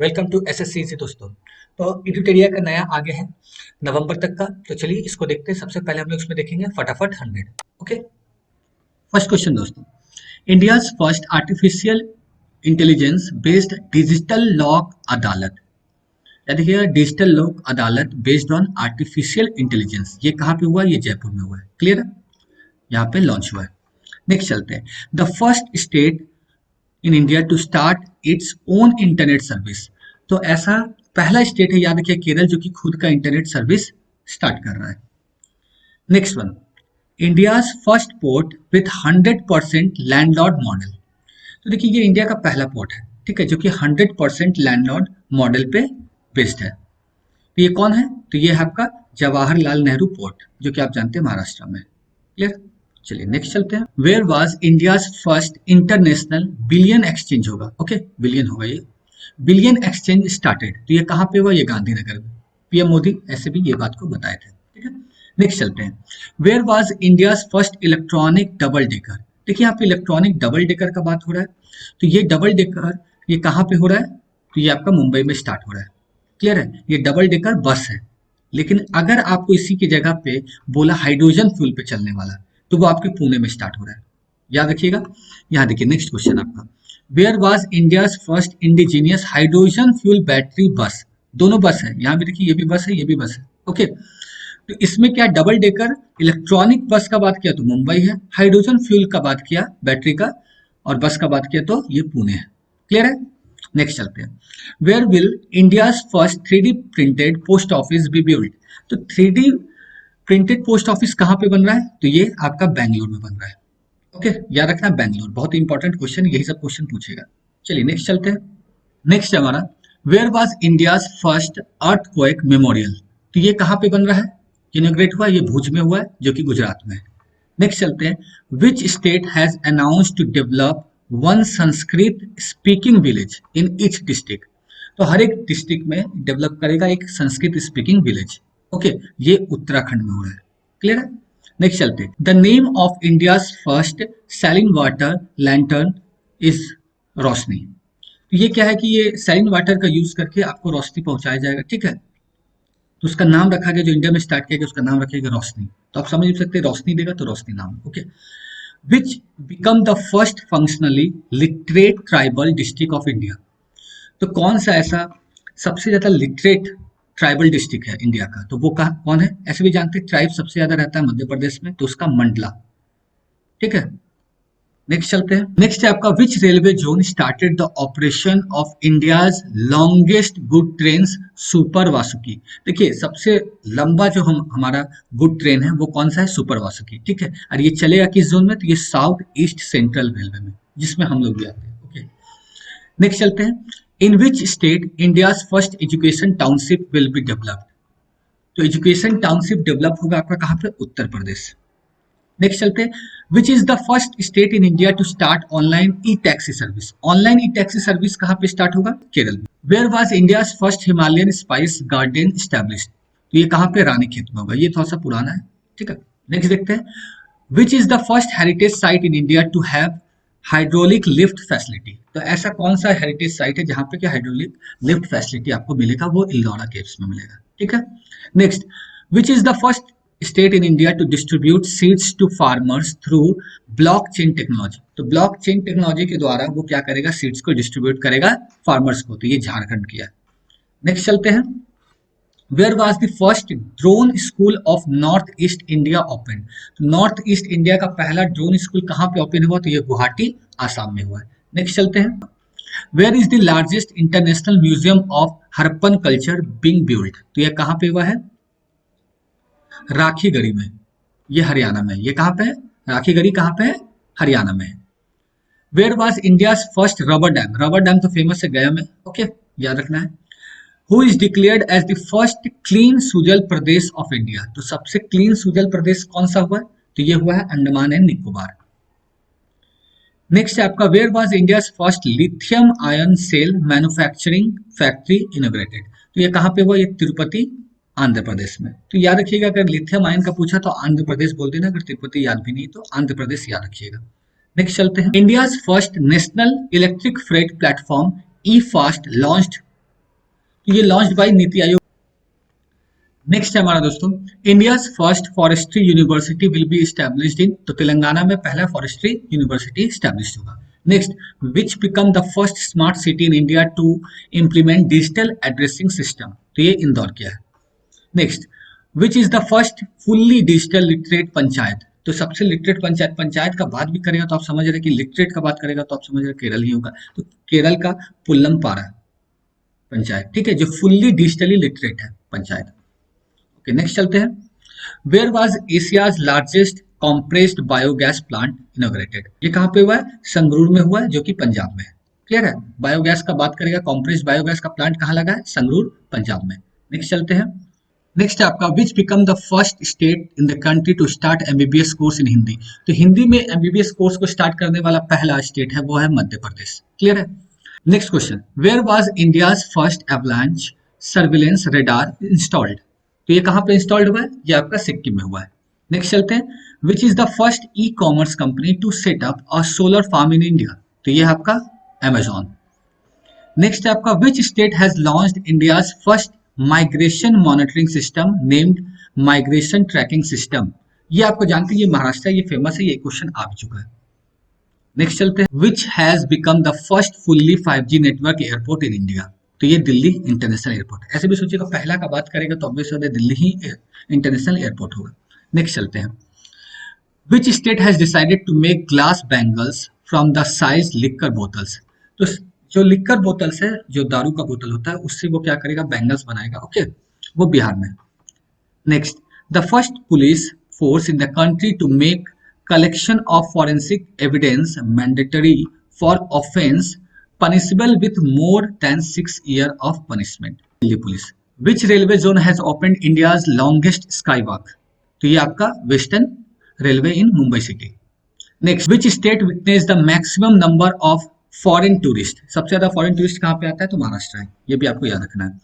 Welcome to SSC दोस्तों। तो एडुटेरिया का नया आगे है नवंबर तक का। तो चलिए इसको देखते हैं। सबसे पहले हम लोग इसमें देखेंगे फटाफट 100। ओके, फर्स्ट क्वेश्चन दोस्तों, India's first artificial intelligence based digital lock अदालत, या देखिएगा डिजिटल लॉक अदालत बेस्ड ऑन आर्टिफिशियल इंटेलिजेंस, ये कहाँ पे हुआ? ये जयपुर में हुआ है। क्लियर है? यहाँ पे लॉन्च हुआ है। नेक्स्ट चलते हैं, the first state in India to start its own internet service. तो ऐसा पहला स्टेट है, याद रखिए, केरल, जो कि खुद का इंटरनेट सर्विस स्टार्ट कर रहा है। Next one, India's first port with 100% landlord model. तो देखिए ये इंडिया का पहला पोर्ट है, ठीक है, जो कि 100% लैंडलॉर्ड मॉडल पे बेस्ड है। तो ये कौन है? तो ये है आपका जवाहरलाल नेहरू पोर्ट, जो कि आप जानते हैं महाराष्ट्र में। क्लियर? चलिए नेक्स्ट चलते हैं। Where was India's first international billion exchange होगा। ओके, बिलियन होगा ये, बिलियन एक्सचेंज स्टार्टेड। तो ये कहाँ पे हुआ? ये गांधीनगर में। पीएम मोदी ऐसे भी ये बात को बताए थे। ठीक है, नेक्स्ट चलते हैं। Where was India's first electronic double decker. देखिए यहाँ पे इलेक्ट्रॉनिक डबल डेकर का बात हो रहा है। तो ये डबल डेकर ये कहाँ पे हो रहा है? तो ये आपका मुंबई में स्टार्ट हो रहा है। क्लियर है? ये डबल डेकर बस है, लेकिन अगर आपको इसी की जगह पे बोला हाइड्रोजन फ्यूल पे चलने वाला, तो वो आपके पुणे में स्टार्ट हो रहा है। याद रखिएगा। यहाँ देखिए नेक्स्ट क्वेश्चन आपका, where was India's first indigenous hydrogen fuel battery bus. दोनों बस है, यहाँ भी देखिए, ये भी बस है, ये भी बस है। ओके, तो इसमें क्या डबल डेकर इलेक्ट्रॉनिक बस का बात किया तो मुंबई है, हाइड्रोजन फ्यूल का बात किया बैटरी का, और बस का बात किया तो ये पुणे है। क्लियर है? नेक्स्ट चलते हैं। Where will India's first 3D printed post office be build. तो 3D प्रिंटेड पोस्ट ऑफिस कहाँ पे बन रहा है? तो ये आपका बैंगलोर में बन रहा है। ओके, याद रखना बैंगलोर, बहुत इंपॉर्टेंट क्वेश्चन, यही सब क्वेश्चन पूछेगा। चलिए नेक्स्ट चलते हैं। नेक्स्ट है हमारा, where was India's first earthquake memorial. तो ये कहाँ पे बन रहा है? इनोग्रेट हुआ, ये भुज में हुआ है, जो कि गुजरात में है। नेक्स्ट चलते हैं, which state has announced to develop one Sanskrit speaking village in each district. तो हर एक डिस्ट्रिक्ट में डेवलप करेगा एक संस्कृत स्पीकिंग विलेज। ओके, ये उत्तराखंड में हो रहा है। क्लियर है? नेक्स्ट चलते हैं, the name of India's first sailing water lantern is Roshni. तो ये क्या है कि ये सेलिंग वाटर का यूज करके आपको रोशनी पहुंचाया जाएगा। ठीक है, तो उसका नाम रखा गया, जो इंडिया में स्टार्ट किया गया उसका नाम रखेगा रोशनी। तो आप समझ सकते हैं, रोशनी देगा तो रोशनी नाम। Okay, which become the first functionally literate tribal district of India. तो कौन सा ऐसा सबसे ज्यादा लिटरेट ट्राइबल डिस्ट्रिक्ट है इंडिया का? तो वो कौन है? ऐसे भी जानते हैं, ट्राइब सबसे ज्यादा रहता है मध्य प्रदेश में, तो उसका मंडला। ठीक है, नेक्स्ट चलते हैं। नेक्स्ट है आपका, विच railway zone started the operation of India's longest good train super Vasuki. देखिए सबसे लंबा जो हमारा गुड ट्रेन है वो कौन सा है? सुपर वासुकी। ठीक है, और ये चलेगा किस जोन में? तो ये साउथ ईस्ट सेंट्रल रेलवे में, जिसमें हम लोग भी आते हैं। ओके, नेक्स्ट चलते हैं, in which state India's first education township will be developed. तो एजुकेशन टाउनशिप डेवलप होगा आपका कहाँ पे? उत्तर प्रदेश। नेक्स्ट चलते हैं, which is the first state in India to start online E taxi service. Online E taxi service कहाँ पे start होगा? केरल में। Where was India's first Himalayan spice garden established. तो ये कहाँ पे? रानीखेत में होगा, ये थोड़ा सा पुराना है। ठीक है, नेक्स्ट देखते हैं, which is the first heritage site in India to have hydraulic lift facility. तो ऐसा कौन सा हेरिटेज साइट है जहां पे क्या हाइड्रोलिक लिफ्ट फैसिलिटी आपको मिलेगा? वो इल्लोरा केव्स में मिलेगा। ठीक है, next, which is the first state in India to distribute seeds to farmers through blockchain technology. तो ब्लॉकचेन टेक्नोलॉजी के द्वारा वो क्या करेगा? सीड्स को डिस्ट्रीब्यूट करेगा फार्मर्स को। तो ये झारखंड किया। नेक्स्ट चलते हैं, where was the first drone school of North East India open. तो नॉर्थ ईस्ट इंडिया का पहला ड्रोन स्कूल कहाँ पे ओपन हुआ? तो ये गुवाहाटी आसाम में हुआ है। नेक्स्ट चलते हैं, where is the largest international museum of Harappan culture being built. तो ये कहाँ पे हुआ है? राखीगढ़ी में, ये हरियाणा में। ये कहाँ पे है? राखीगढ़ी कहाँ पे है? हरियाणा में है। Where was India's first rubber dam. Rubber dam तो फेमस है गया में। ओके, याद रखना है। Who is declared as the first clean Sujal Pradesh of India. तो सबसे क्लीन सुजल प्रदेश कौन सा हुआ है? तो ये हुआ है अंडमान एंड निकोबार। नेक्स्ट है आपका, where was India's first lithium ion cell manufacturing factory inaugurated. तो ये कहाँ पे हुआ? ये तिरुपति आंध्र प्रदेश में। तो याद रखिएगा, अगर लिथियम आयन का पूछा तो आंध्र प्रदेश बोल देना, अगर तिरुपति याद भी नहीं तो आंध्र प्रदेश याद रखिएगा। नेक्स्ट चलते हैं, India's first national electric freight platform E fast launched तो ये launched by NITI Aayog. Next है हमारा दोस्तों, India's first forestry university will be established in, तो तेलंगाना में पहला फॉरेस्ट्री यूनिवर्सिटी स्टैब्लिश होगा। Next, which become the first smart city in India to implement digital addressing system, तो ये इंदौर किया है। Next, which is the first fully digital literate panchayat, तो सबसे लिटरेट पंचायत, पंचायत का बात भी करेगा तो आप समझ रहे कि लिटरेट का बात करेगा तो आप समझ रहे केरल ही होगा, तो केरल का पुल्लमपारा पंचायत, ठीक है, जो फुल्ली डिजिटली लिटरेट है पंचायत। ओके, नेक्स्ट चलते हैं। Where was Asia's largest compressed biogas plant inaugurated, ये कहाँ पे हुआ है? संगरूर में हुआ है, जो कि पंजाब में है। क्लियर है? बायोगैस का बात करेगा, कॉम्प्रेस्ड बायोगैस का प्लांट कहाँ लगा है? संगरूर, पंजाब में। नेक्स्ट चलते हैं। नेक्स्ट है आपका, which become the first state in the country to start MBBS course in Hindi, तो हिंदी में एमबीबीएस कोर्स को स्टार्ट करने वाला पहला स्टेट है वो है मध्य प्रदेश। क्लियर है? Next question, where was India's first avalanche surveillance radar installed, तो ये कहाँ पे इंस्टॉल्ड हुआ है? ये आपका सिक्किम में हुआ है। नेक्स्ट चलते हैं, which is the first e commerce company to set up a solar farm in India, तो ये है आपका अमेजॉन। नेक्स्ट है आपका, which state has launched India's first migration monitoring system named migration tracking system, ये आपको जानते हैं, ये महाराष्ट्र है, ये फेमस है, ये क्वेश्चन आ भी चुका है। नेक्स्ट चलते हैं, which has become the first fully 5G network airport in India, तो ये दिल्ली इंटरनेशनल एयरपोर्ट। ऐसे भी सोचिएगा, पहला का बात करेगा तो ऑब्वियसली दिल्ली ही इंटरनेशनल एयरपोर्ट होगा। नेक्स्ट चलते हैं, which state has decided to make glass bangles from the size liquor bottles, तो जो लिक्कर बोतल्स है, जो दारू का बोतल होता है, उससे वो क्या करेगा? बैंगल्स बनाएगा। ओके, वो बिहार में। Next, the first police force in the country to make collection of forensic evidence mandatory for offense punishable with more than 6 years of punishment, Delhi police. Which railway zone has opened India's longest skywalk, तो ये आपका western railway in Mumbai city. Next, which state witness the maximum number of foreign tourist, सबसे ज्यादा foreign tourist कहाँ पे आता है? तो महाराष्ट्र है, ये भी आपको याद रखना है।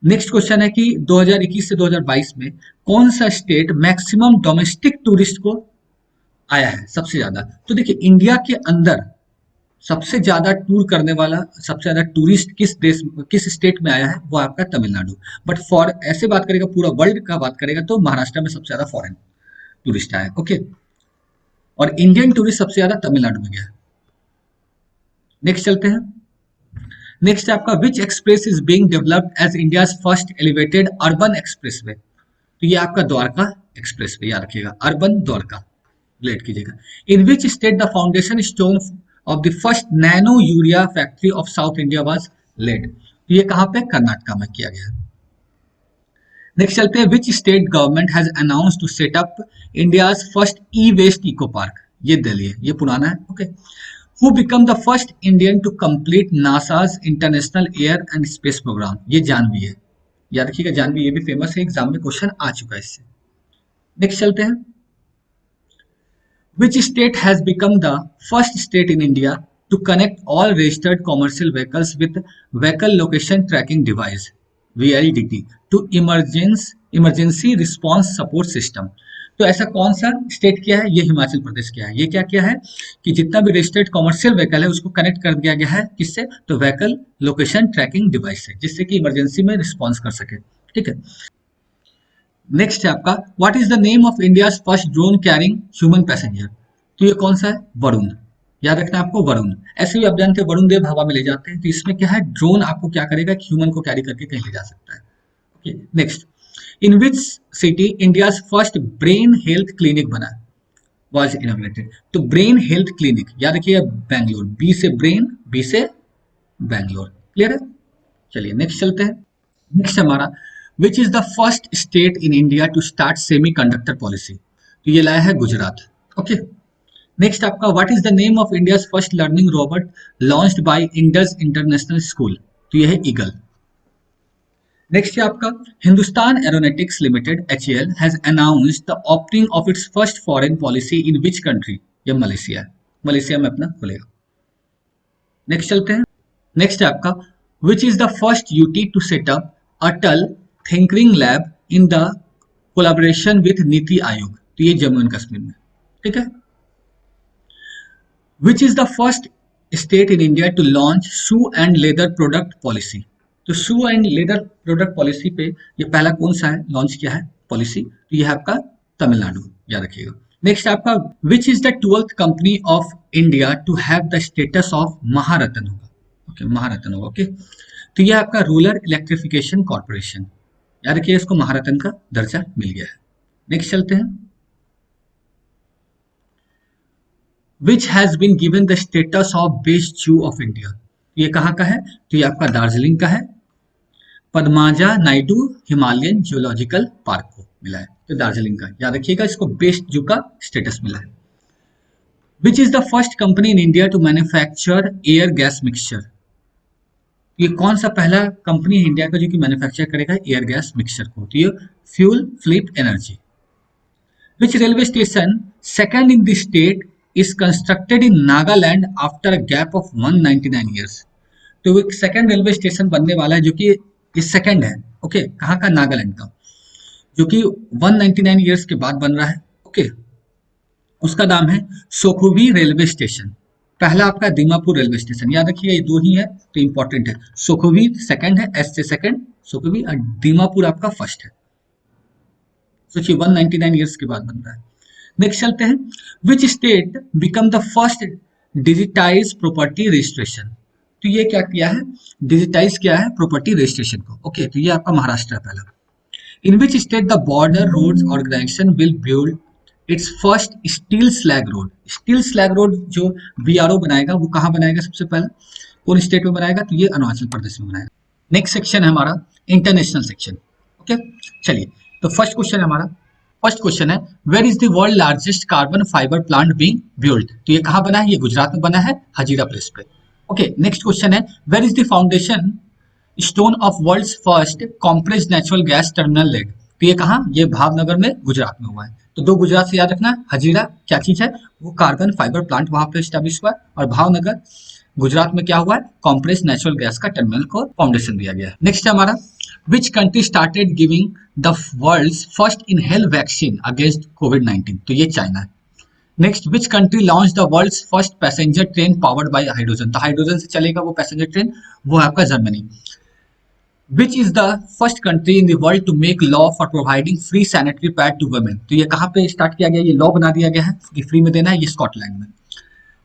नेक्स्ट क्वेश्चन है कि 2021 से 2022 में कौन सा स्टेट मैक्सिमम डोमेस्टिक टूरिस्ट को आया है सबसे ज्यादा, तो देखिए इंडिया के अंदर सबसे ज्यादा टूर करने वाला, सबसे ज्यादा टूरिस्ट किस देश, किस स्टेट में आया है? वो आपका तमिलनाडु। बट फॉर ऐसे बात करेगा, पूरा वर्ल्ड का बात करेगा तो महाराष्ट्र में सबसे ज्यादा फॉरेन टूरिस्ट आया है। ओके, और इंडियन टूरिस्ट सबसे ज्यादा तमिलनाडु में गया। नेक्स्ट चलते हैं। नेक्स्ट है आपका, which express is being developed as India's first elevated urban expressway, तो ये आपका द्वारका एक्सप्रेस वे, याद रखिएगा, अर्बन द्वारका रिलेट कीजिएगा। In which state the foundation stone of the first nano urea factory of South India was laid, तो ये कहाँ पे? कर्नाटका में किया गया है। नेक्स्ट चलते हैं, which state government has announce to set up India's first e waste eco park, ये दिल्ली है, ये पुराना है। Okay, who become the first Indian to complete NASA's international air and space program, ये जानवी है, याद रखिएगा जानवी, ये भी फेमस है, एग्जाम में क्वेश्चन आ चुका है इससे। नेक्स्ट चलते हैं, which state has become the first state in India to connect all registered commercial vehicles with vehicle location tracking device VLDT to emergency response support system, तो ऐसा कौन सा स्टेट किया है? ये हिमाचल प्रदेश किया है। ये क्या किया है कि जितना भी रजिस्टर्ड कॉमर्शियल व्हीकल है उसको कनेक्ट कर दिया गया है, किससे? तो व्हीकल लोकेशन ट्रैकिंग डिवाइस से, जिससे कि इमरजेंसी में रिस्पॉन्स कर सके। ठीक है, नेक्स्ट है आपका, what is the name of India's first drone carrying human passenger, तो ये कौन सा है? वरुण, याद रखना आपको, वरुण। ऐसे भी आप जानते हैं वरुण देव हवा में ले जाते हैं, तो इसमें क्या है? ड्रोन आपको क्या करेगा? ह्यूमन को कैरी करके कहीं ले जा सकता है। Okay, next, in which city India's first brain health clinic बना वाज इनॉग्रेटेड, तो ब्रेन हेल्थ क्लिनिक याद रखिए बैंगलोर, बी से ब्रेन, बी से बैंगलोर। क्लियर है? चलिए नेक्स्ट चलते हैं। नेक्स्ट हमारा, which is the first state in India to start semiconductor policy, तो ये लाया है गुजरात। ओके, नेक्स्ट आपका, what is the name of India's first learning robot launched by Indus international school, तो ये है ईगल। नेक्स्ट है आपका, Hindustan aeronautics limited HAL has announced the opening of its first foreign policy in which country, ये Malaysia है, Malaysia में अपना खुलेगा। नेक्स्ट चलते हैं। नेक्स्ट है आपका, which is the first UT to set up Atal tinkering lab in the collaboration with NITI Aayog, तो ये जम्मू एंड कश्मीर में। ठीक है, which is the first state in India to launch shoe and leather product policy, तो shoe and leather product policy पे ये पहला कौन सा है लॉन्च किया है पॉलिसी, तो ये है आपका तमिलनाडु, याद रखिएगा। नेक्स्ट आपका which is the 12th company of India to have the status of Maharatna होगा, ओके महारत्न होगा, ओके। तो ये आपका रूरल इलेक्ट्रिफिकेशन कॉर्पोरेशन, याद रखिए इसको महारत्न का दर्जा मिल गया है। नेक्स्ट चलते हैं, which has been given the status of best zoo of India, ये कहाँ का है, तो ये आपका दार्जिलिंग का है, Padmaja Naidu Himalayan geological park को मिला है, तो दार्जिलिंग का, याद रखिएगा इसको बेस्ट जू का स्टेटस मिला है। Which is the first company in India to manufacture air gas mixture, ये कौन सा पहला कंपनी है इंडिया का जो कि मैन्युफैक्चर करेगा एयर गैस मिक्सचर को, तो ये fuel flip energy. Which railway station second in the state is constructed in Nagaland after a gap of 199 years, तो एक सेकंड रेलवे स्टेशन बनने वाला है जो कि इस सेकंड है, ओके, कहाँ का, नागालैंड का, जो कि 199 ईयर्स के बाद बन रहा है, ओके। उसका नाम है सोकुवी रेलवे स्टेशन, पहला आपका दीमापुर रेलवे स्टेशन, याद रखिए ये दो ही है तो इंपॉर्टेंट है, सोकुवी सेकंड है, एस से सेकंड सोकुवी, और दीमापुर आपका फर्स्ट है, सोचिए 199 ईयर्स के बाद बन रहा है। नेक्स्ट चलते हैं, which state become the first digitise property registration, तो ये क्या किया है, डिजिटाइज किया है प्रॉपर्टी रजिस्ट्रेशन को, ओके, तो ये आपका महाराष्ट्र है पहला। In which state the border roads organisation will build its first steel slag road, steel slag road जो बीआरओ बनाएगा वो कहाँ बनाएगा सबसे पहले, कौन स्टेट में बनाएगा, तो ये अरुणाचल प्रदेश में बनाएगा। नेक्स्ट सेक्शन है हमारा इंटरनेशनल सेक्शन, ओके। चलिए तो फर्स्ट क्वेश्चन है हमारा, फर्स्ट क्वेश्चन है where is the world largest carbon fibre plant being built, तो ये कहाँ बना है, ये गुजरात में बना है, हजीरा प्लेस पे, ओके। नेक्स्ट क्वेश्चन है where is the foundation stone of world's first compressed natural gas terminal leg, तो ये कहाँ, ये भावनगर में गुजरात में हुआ है, तो दो गुजरात से याद रखना, हजीरा क्या चीज है, वो कार्बन फाइबर प्लांट वहां पे स्टैब्लिश हुआ है, और भावनगर गुजरात में क्या हुआ है, कॉम्प्रेस्ड नेचुरल गैस का टर्मिनल को फाउंडेशन दिया गया है। नेक्स्ट है हमारा which country started giving the world's first inhale vaccine against कोविड-19, तो ये चाइना है। Next which country launch the world's first passenger train powered by hydrogen, तो हाइड्रोजन से चलेगा वो पैसेंजर ट्रेन, वो है आपका Germany. Which is the first country in the world to make law for providing free sanitary pad to women, तो ये कहाँ पे स्टार्ट किया गया, ये लॉ बना दिया गया है कि फ्री में देना है, ये स्कॉटलैंड में।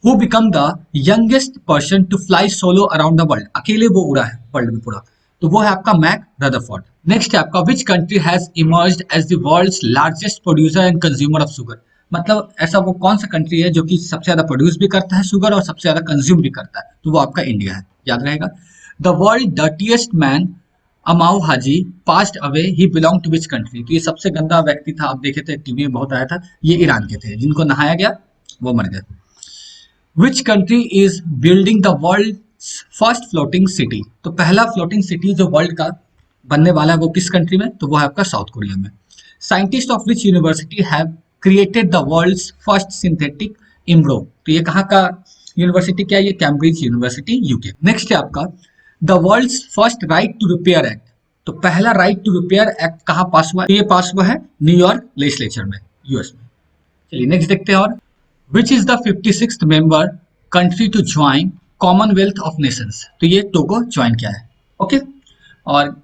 Who become the youngest person to fly solo around the world, अकेले वो उड़ा है वर्ल्ड में पूरा, तो वो है आपका मैक रदरफोर्ड। नेक्स्ट है आपका which country has emerged as the world's largest producer and consumer of sugar, मतलब ऐसा वो कौन सा कंट्री है जो कि सबसे ज्यादा प्रोड्यूस भी करता है शुगर और सबसे ज्यादा कंज्यूम भी करता है, तो वो आपका इंडिया है, याद रहेगा। The world dirtiest man Amou Haji passed away he belong to which country, तो ये सबसे गंदा व्यक्ति था, आप देखे थे टीवी में बहुत आया था, ये ईरान के थे, जिनको नहाया गया वो मर गए। Which country is building the world first floating city, तो पहला फ्लोटिंग सिटी जो वर्ल्ड का बनने वाला है वो किस कंट्री में, तो वो है आपका साउथ कोरिया में। Scientist of which university have created the world's first synthetic embryo, तो ये कहाँ का यूनिवर्सिटी, क्या ये कैम्ब्रिज यूनिवर्सिटी यूके। नेक्स्ट है आपका the world's first right to repair act, तो पहला राइट टू रिपेयर एक्ट कहाँ पास हुआ, तो ये पास हुआ है न्यूयॉर्क लेजिस्लेचर में, यूएस में। चलिए नेक्स्ट देखते हैं, और which is the 56th member country to join Commonwealth of Nations, तो ये टोगो ज्वाइन किया है, ओके। और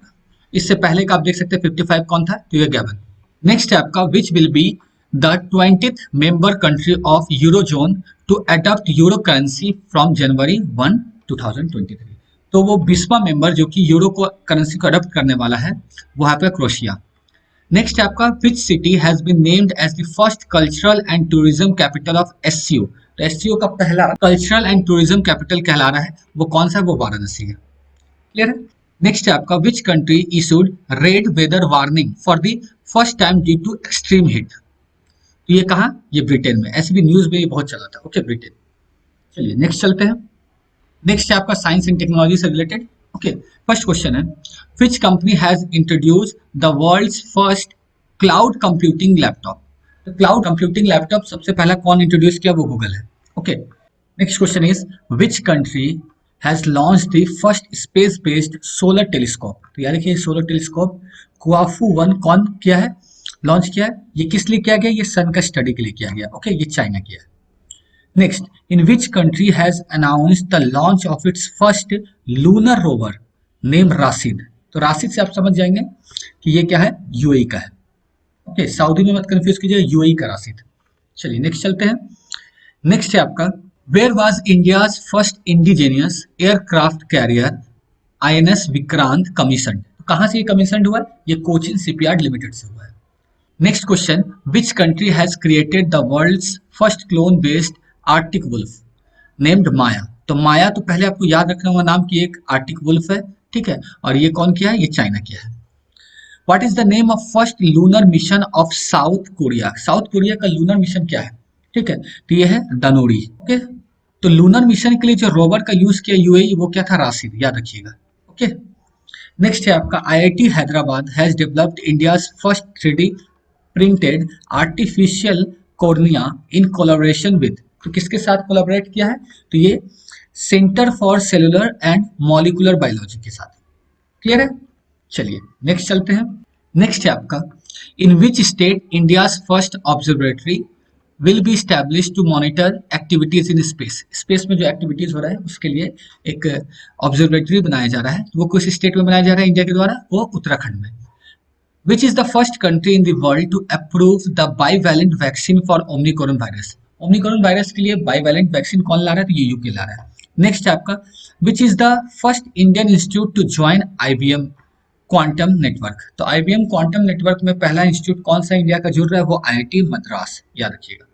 इससे पहले का आप देख सकते हैं 55 कौन था, तो ये गैबन। नेक्स्ट है आपका which will be the 20th member country of eurozone to adopt euro currency from January 1, 2023, तो वो 20वां मेंबर जो कि यूरो को करेंसी को अडॉप्ट करने वाला है वो है आपका क्रोएशिया। नेक्स्ट है आपका which city has been named as the first cultural and tourism capital of SCO, तो एससीओ का पहला कल्चरल एंड टूरिज्म कैपिटल कहला रहा है, वो कौन सा है, वो वाराणसी है, क्लियर है। नेक्स्ट है आपका which country issued red weather warning for the first time due to extreme heat, तो ये कहाँ, ये ब्रिटेन में, ऐसे भी न्यूज में ये बहुत चला था, ओके ब्रिटेन। चलिए नेक्स्ट चलते हैं, नेक्स्ट है आपका साइंस एंड टेक्नोलॉजी से रिलेटेड, ओके। फर्स्ट क्वेश्चन है which company has introduced the world's first cloud computing laptop, तो क्लाउड कंप्यूटिंग लैपटॉप सबसे पहला कौन इंट्रोड्यूस किया, वो गूगल है, okay. Next question is which country has launched the first space based solar telescope, तो यार देखिए सोलर टेलीस्कोप कुआफू 1 कौन किया है, लॉन्च किया है, ये किस लिए किया गया, ये सन का स्टडी के लिए किया गया, ओके, ये चाइना किया है। Next in which country has announced the launch of its first lunar rover, name Rashid. तो राशिद से आप समझ जाएंगे कि ये क्या है, यूएई का है। ओके, सऊदी में मत कंफ्यूज कीजिए, यूएई का राशिद। चलिए नेक्स्ट चलते हैं। नेक्स्ट है आपका, where was India's first indigenous aircraft carrier INS Vikrant commission. तो कहाँ से ये कमीशन हुआ है, ये कोचिन शिपयार्ड लिमिटेड से हुआ है। Next question, which country has created the world's first clone based arctic wolf named Maya. तो माया तो पहले आपको याद रखना होगा नाम की एक आर्टिक वुल्फ है, ठीक है, और ये कौन किया है, ये चाइना किया है। What is the name of first lunar mission of south Korea. South Korea का लूनर मिशन क्या है, ठीक है, तो ये है दानोरी। ओके, तो लूनर मिशन के लिए जो रोवर का यूज किया यूएई, वो क्या था, राशिद, याद रखिएगा। ओके, नेक्स्ट है आपका, IIT Hyderabad has developed India's first 3D printed artificial cornea in collaboration with. तो किसके साथ कोलैबोरेट किया है, तो ये centre for cellular and molecular biology के साथ। क्लियर है। चलिए नेक्स्ट चलते हैं। नेक्स्ट है आपका, in which state India's first observatory will be establish to monitor activities in space. Space में जो एक्टिविटीज हो रहा है उसके लिए एक ऑब्जर्वेटरी बनाया जा रहा है। वो किस स्टेट में बनाया जा रहा है इंडिया के द्वारा, वो उत्तराखंड में। Which is the first country in the world to approve the bivalent vaccine for Omicron virus. Omicron virus के लिए बाईवैलेंट वैक्सीन कौन ला रहा है, तो ये यूके ला रहा है। नेक्स्ट है आपका, which is the first Indian institute to join IBM quantum network. तो आईबीएम क्वांटम नेटवर्क में पहला इंस्टीट्यूट कौन सा इंडिया का जुड़ रहा है, वो आईआईटी मद्रास, याद रखिएगा।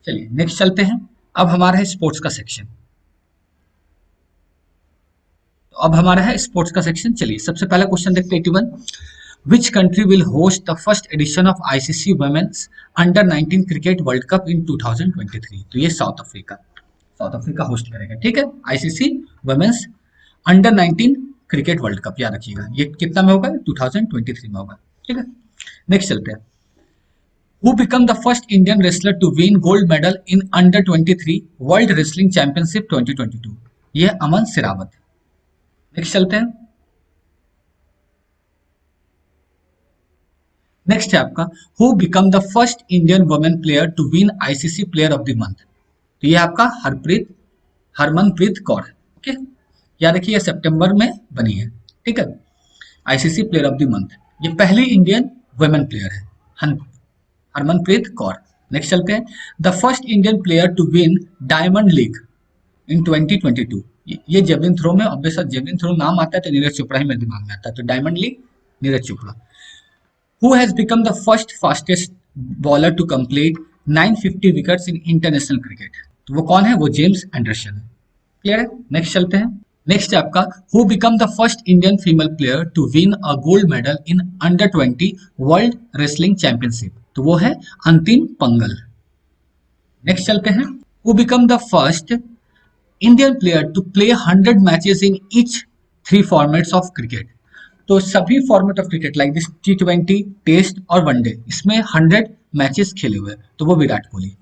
चलिए नेक्स्ट चलते हैं। अब हमारा है स्पोर्ट्स का सेक्शन। तो अब हमारा है स्पोर्ट्स का सेक्शन। चलिए सबसे पहला क्वेश्चन देखते हैं 81, which country will host the first edition of ICC women's under 19 cricket world cup in 2023। तो ये South Africa, South Africa host करेगा, ठीक है, ICC women's under 19 cricket world cup, याद रखिएगा। ये कितना में होगा, 2023 में होगा, ठीक है। नेक्स्ट चलते हैं, who became the first Indian wrestler to win gold medal in under 23 World Wrestling Championship 2022। ये अमन सिरावत। नेक्स्ट चलते हैं। नेक्स्ट है आपका, who became the first Indian women player to win ICC Player of the Month। तो ये आपका Harmanpreet Kaur, okay, याद रखिए सितंबर में बनी है, ठीक है, ICC player of the month. ये पहली इंडियन वुमेन प्लेयर है, हरमनप्रीत कौर। नेक्स्ट चलते हैं, the first Indian player to win Diamond League in 2022। ये जेवलिन थ्रो में, ऑब्वियस जेवलिन थ्रो नाम आता है तो नीरज चोपड़ा ही मेरे दिमाग में आता है, तो Diamond League Neeraj Chopra. Who has become the first fastest bowler to complete 950 wickets in international cricket. तो वो कौन है, वो जेम्स एंडरसन है। क्लियर है। नेक्स्ट चलते हैं। नेक्स्ट है आपका, who become the first Indian female player to win a gold medal in under 20 world wrestling championship. तो वो है अंतिम पंगल। नेक्स्ट चलते हैं, who become the first Indian player to play 100 matches in each 3 formats of cricket. तो सभी format of cricket like this T20, test और one day, इसमें 100 matches खेले हुए, तो वो विराट कोहली।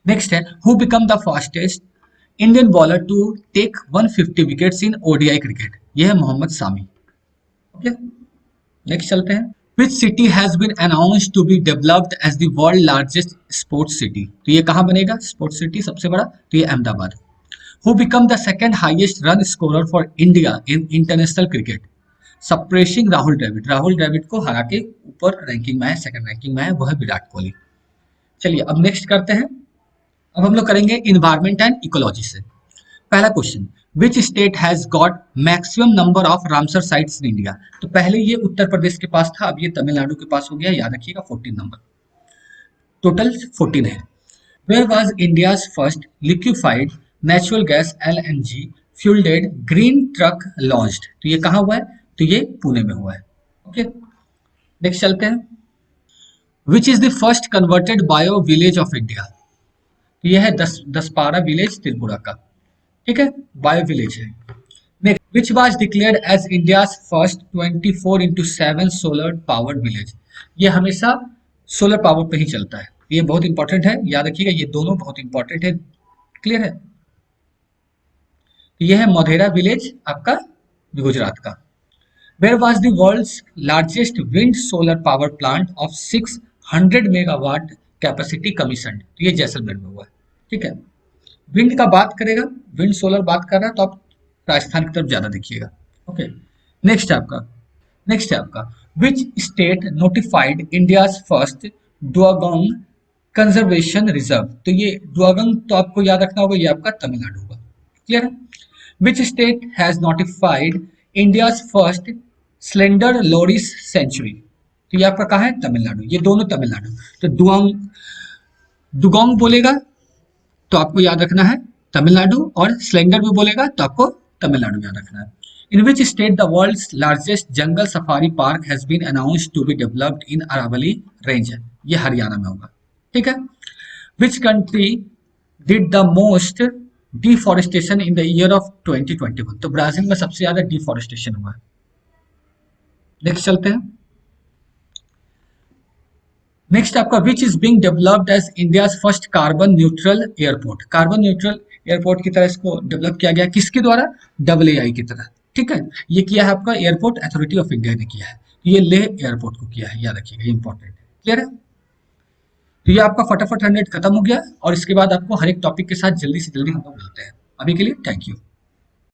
नेक्स्ट है, who become the fastest Indian bowler to take 150 wickets in ODI cricket. यह है मोहम्मद सामी। ओके, नेक्स्ट चलते हैं, which city has been announced to be developed as the world largest sports city. तो ये कहाँ बनेगा स्पोर्ट्स सिटी सबसे बड़ा, तो ये Ahmedabad. Who become the second highest run scorer for India in international cricket, suppressing Rahul Dravid. Rahul Dravid को हरा के ऊपर रैंकिंग में है, सेकंड रैंकिंग में है, वो है विराट कोहली। चलिए अब नेक्स्ट करते हैं। अब हम लोग करेंगे इन्वायरमेंट एंड इकोलॉजी से। पहला question, which state has got maximum number of Ramsar sites in India. तो पहले ये उत्तर प्रदेश के पास था, अब ये तमिलनाडु के पास हो गया, याद रखिएगा 14 नंबर, टोटल 14 है। Where was India's first liquefied natural gas LNG fuelled green truck launched. तो ये कहाँ हुआ है, तो ये पुणे में हुआ है। ओके, नेक्स्ट चलते हैं, which is the first converted bio village of India. ये है दसपारा विलेज त्रिपुरा का, ठीक है, बायो विलेज है। Next, which was declared as India's first 24/7 solar powered village. ये हमेशा सोलर पावर पे ही चलता है, ये बहुत इंपॉर्टेंट है, याद रखिएगा, ये दोनों बहुत इंपॉर्टेंट है। क्लियर है। ये है मोढेरा विलेज आपका गुजरात का। Where was the world's largest wind solar power plant of 600 megawatt capacity commission. तो ये जैसलमेर में हुआ है, ठीक है। विंड का बात करेगा, विंड सोलर बात कर रहा है तो आप राजस्थान की तरफ ज्यादा देखिएगा। ओके, नेक्स्ट है आपका which state notified India's first dugong conservation reserve. तो ये डुआगोंग तो आपको याद रखना होगा, ये आपका तमिलनाडु होगा। क्लियर है। Which state has notified India's first slender loris sanctuary. तो ये आपका कहाँ है, तमिलनाडु, ये दोनों तमिलनाडु। तो डुगोंग बोलेगा तो आपको याद रखना है तमिलनाडु, और स्लेंडर भी बोलेगा तो आपको तमिलनाडु याद रखना है। In which state the world's largest jungle safari park has been announced to be developed in Aravalli range. ये हरियाणा में होगा। ठीक है। Which country did the most deforestation in the year of 2021। तो ब्राजील में सबसे ज्यादा डिफॉरेस्टेशन हुआ है। नेक्स्ट चलते हैं। नेक्स्ट आपका which is being developed as India first carbon neutral airport. Carbon neutral airport की तरह इसको डेवलप किया गया, किसके द्वारा, AAI की तरह। ठीक है। ये किया है आपका एयरपोर्ट अथॉरिटी ऑफ इंडिया ने किया है। ये लेह एयरपोर्ट को किया है, याद रखिएगा, इंपॉर्टेंट है। क्लियर है। तो ये आपका फटाफट 100 खत्म हो गया, और इसके बाद आपको हर एक टॉपिक के साथ जल्दी से जल्दी हम लोग मिलते हैं। अभी के लिए थैंक यू।